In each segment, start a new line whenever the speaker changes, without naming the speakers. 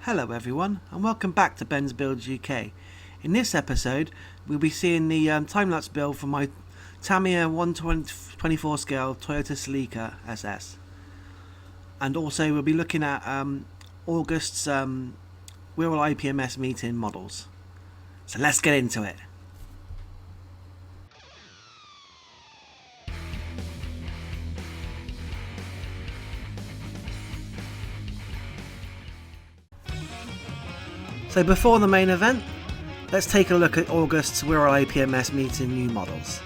Hello everyone and welcome back to Ben's Builds UK. In this episode we'll be seeing the time-lapse build for my Tamiya 1/24 scale Toyota Celica SS. And also we'll be looking at August's Wirral IPMS meeting models. So let's get into it. So before the main event, let's take a look at August's Wirral IPMS meeting new models.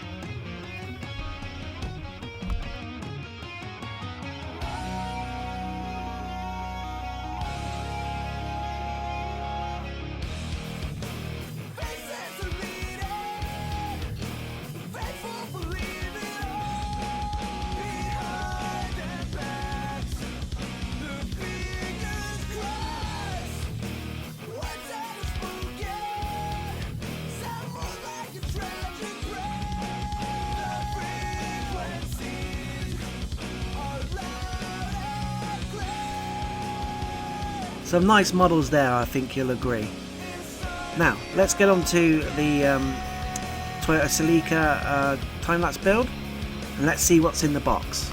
Some nice models there, I think you'll agree. Now, let's get on to the Toyota Celica time-lapse build, and let's see what's in the box.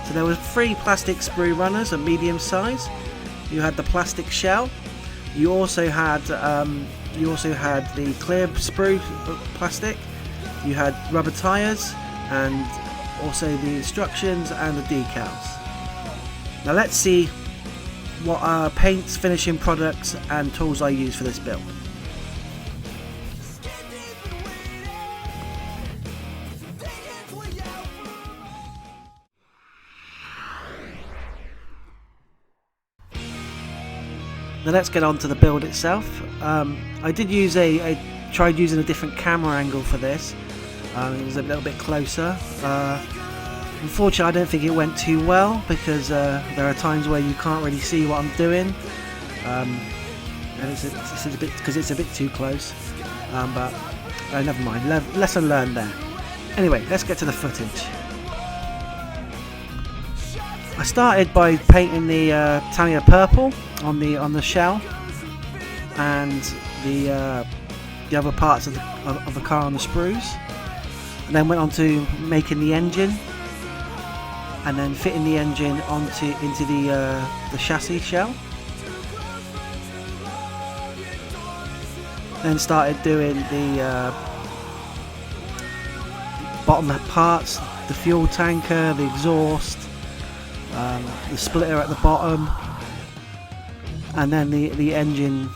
So there were 3 plastic sprue runners of medium size. You had the plastic shell. You also had the clear sprue plastic. You had rubber tyres, and also the instructions and the decals. Now let's see what paints, finishing products and tools I use for this build. Now let's get on to the build itself. I did use tried using a different camera angle for this. It was a little bit closer. Unfortunately, I don't think it went too well because there are times where you can't really see what I'm doing, and it's a bit because it's a bit too close. But never mind. Lesson learned there. Anyway, let's get to the footage. I started by painting the Tamiya purple on the shell and the other parts of the car on the sprues. And then went on to making the engine, and then fitting the engine into the chassis shell. Then started doing the bottom parts, the fuel tanker, the exhaust, the splitter at the bottom, and then the engine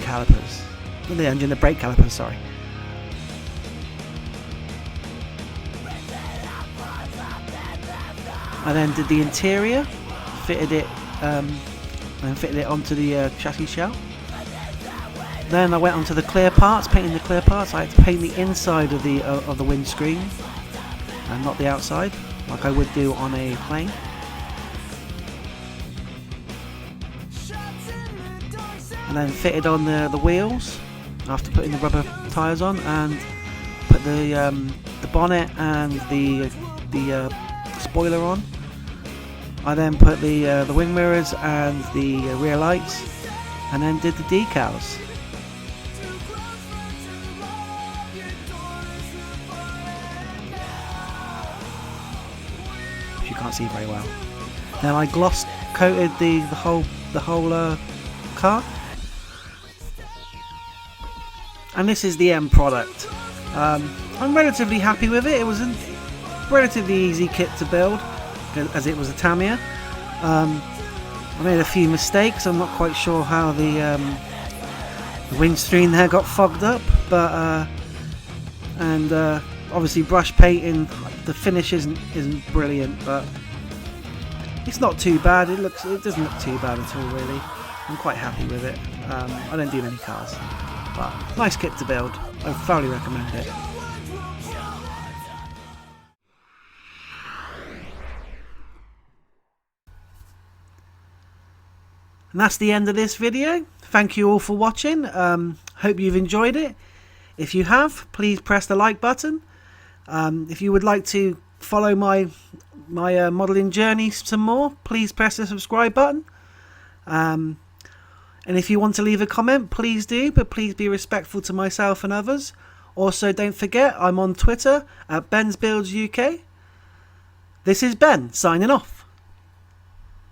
calipers, the brake calipers. Sorry. I then did the interior, fitted it onto the chassis shell. Then I went onto the clear parts, painting the clear parts. I had to paint the inside of the windscreen and not the outside, like I would do on a plane. And then fitted on the wheels after putting the rubber tyres on, and put the bonnet and the spoiler on. I then put the wing mirrors and the rear lights, and then did the decals. Which you can't see very well. Then I gloss coated the whole car, and this is the end product. I'm relatively happy with it. It was a relatively easy kit to build, as it was a Tamiya. I made a few mistakes. I'm not quite sure how the windscreen there got fogged up, but and obviously brush painting, the finish isn't brilliant, but it's not too bad. It doesn't look too bad at all, really. I'm quite happy with it. I don't do many cars, but nice kit to build. I thoroughly recommend it. And that's the end of this video. Thank you all for watching. Hope you've enjoyed it. If you have, please press the like button, If you would like to follow my modelling journey some more, please press the subscribe button. And if you want to leave a comment, please do, but please be respectful to myself and others. Also, don't forget, I'm on Twitter at Ben'sBuildsUK. This is Ben, signing off.